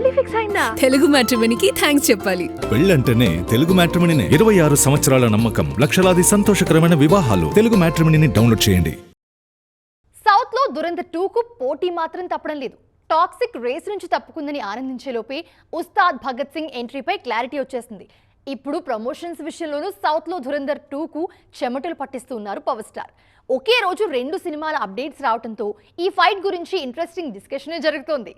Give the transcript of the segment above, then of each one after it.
పెళ్లి ఫిక్స్ అయిందా? తెలుగు మ్యాట్రిమోనీకి థ్యాంక్స్ చెప్పాలి. పెళ్ళంటేనే తెలుగు మ్యాట్రిమోనీనే. 26 సంవత్సరాల నమ్మకం, లక్షలాది సంతోషకరమైన వివాహాలు. తెలుగు మ్యాట్రిమోనీని డౌన్లోడ్ చేయండి. సౌత్ లో దురంధర్ 2కు పోటీ మాత్రం తప్పడం లేదు. టాక్సిక్ రేస్ నుంచి తప్పుకుందని ఆనందించేలోపే ఉస్తాద్ భగత్ సింగ్ ఎంట్రీపై క్లారిటీ వచ్చేసింది. ఇప్పుడు ప్రమోషన్స్ విషయంలోనూ సౌత్ లో దురంధర్ 2కు చెమటలు పట్టిస్తూ ఉన్నారు పవర్ స్టార్. ఒకే రోజు 2 సినిమాల అప్డేట్స్ రావడంతో ఈ ఫైట్ గురించి ఇంట్రెస్టింగ్ డిస్కషన్ జరుగుతోంది.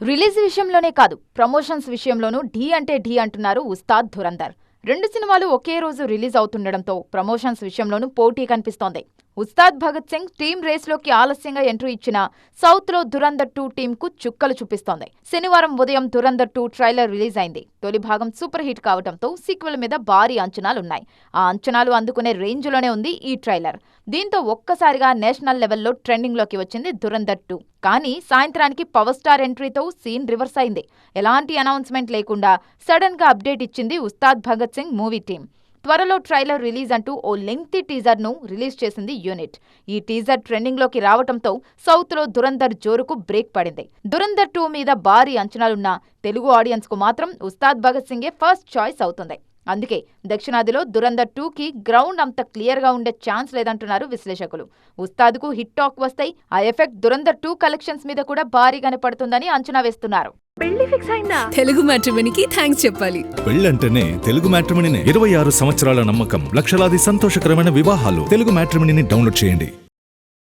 రిలీజ్ విషయంలోనే కాదు, ప్రమోషన్స్ విషయంలోనూ ఢీ అంటే ఢీ అంటున్నారు ఉస్తాద్ ధురంధర్. 2 సినిమాలు ఒకే రోజు రిలీజ్ అవుతుండడంతో ప్రమోషన్స్ విషయంలోనూ పోటీ కనిపిస్తోంది. ఉస్తాద్ భగత్ సింగ్ టీమ్ రేస్లోకి ఆలస్యంగా ఎంట్రీ ఇచ్చిన సౌత్ లో దురంధర్ 2 టీంకు చుక్కలు చూపిస్తోంది. శనివారం ఉదయం దురంధర్ 2 ట్రైలర్ రిలీజ్ అయింది. తొలి భాగం సూపర్ హిట్ కావడంతో సీక్వెల్ మీద భారీ అంచనాలున్నాయి. ఆ అంచనాలు అందుకునే రేంజ్లోనే ఉంది ఈ ట్రైలర్. దీంతో ఒక్కసారిగా నేషనల్ లెవెల్లో ట్రెండింగ్లోకి వచ్చింది దురంధర్ 2. కానీ సాయంత్రానికి పవర్ స్టార్ ఎంట్రీతో సీన్ రివర్స్ అయింది. ఎలాంటి అనౌన్స్మెంట్ లేకుండా సడన్ గా అప్డేట్ ఇచ్చింది ఉస్తాద్ భగత్ సింగ్ మూవీ టీం. త్వరలో ట్రైలర్ రిలీజ్ అంటూ ఓ లెంగ్తీ టీజర్ ను రిలీజ్ చేసింది యూనిట్. ఈ టీజర్ ట్రెండింగ్ లోకి రావడంతో సౌత్ లో దురంధర్ జోరుకు బ్రేక్ పడింది. దురంధర్ 2 మీద భారీ అంచనాలున్న తెలుగు ఆడియన్స్ కు మాత్రం ఉస్తాద్ భగత్ సింగే ఫస్ట్ చాయిస్ అవుతుంది. అందుకే దక్షిణాదిలో దురంధర్ 2కి గ్రౌండ్ అంత క్లియర్ గా ఉండే ఛాన్స్ లేదంటున్నారు విశ్లేషకులు. ఉస్తాద్కు హిట్ టాక్ వస్తాయి. ఆ ఎఫెక్ట్ దురంధర్ 2 కలెక్షన్స్ మీద కూడా భారీగానే పడుతుందని అంచనా వేస్తున్నారు. పెళ్లి ఫిక్స్ అయిందా? తెలుగు మ్యాట్రిమోనీకి థ్యాంక్స్ చెప్పాలి. పెళ్ళంటేనే తెలుగు మ్యాట్రిమోనీనే. 26 సంవత్సరాల నమ్మకం, లక్షలాది సంతోషకరమైన వివాహాలు. తెలుగు మ్యాట్రిమోనీని డౌన్లోడ్ చేయండి.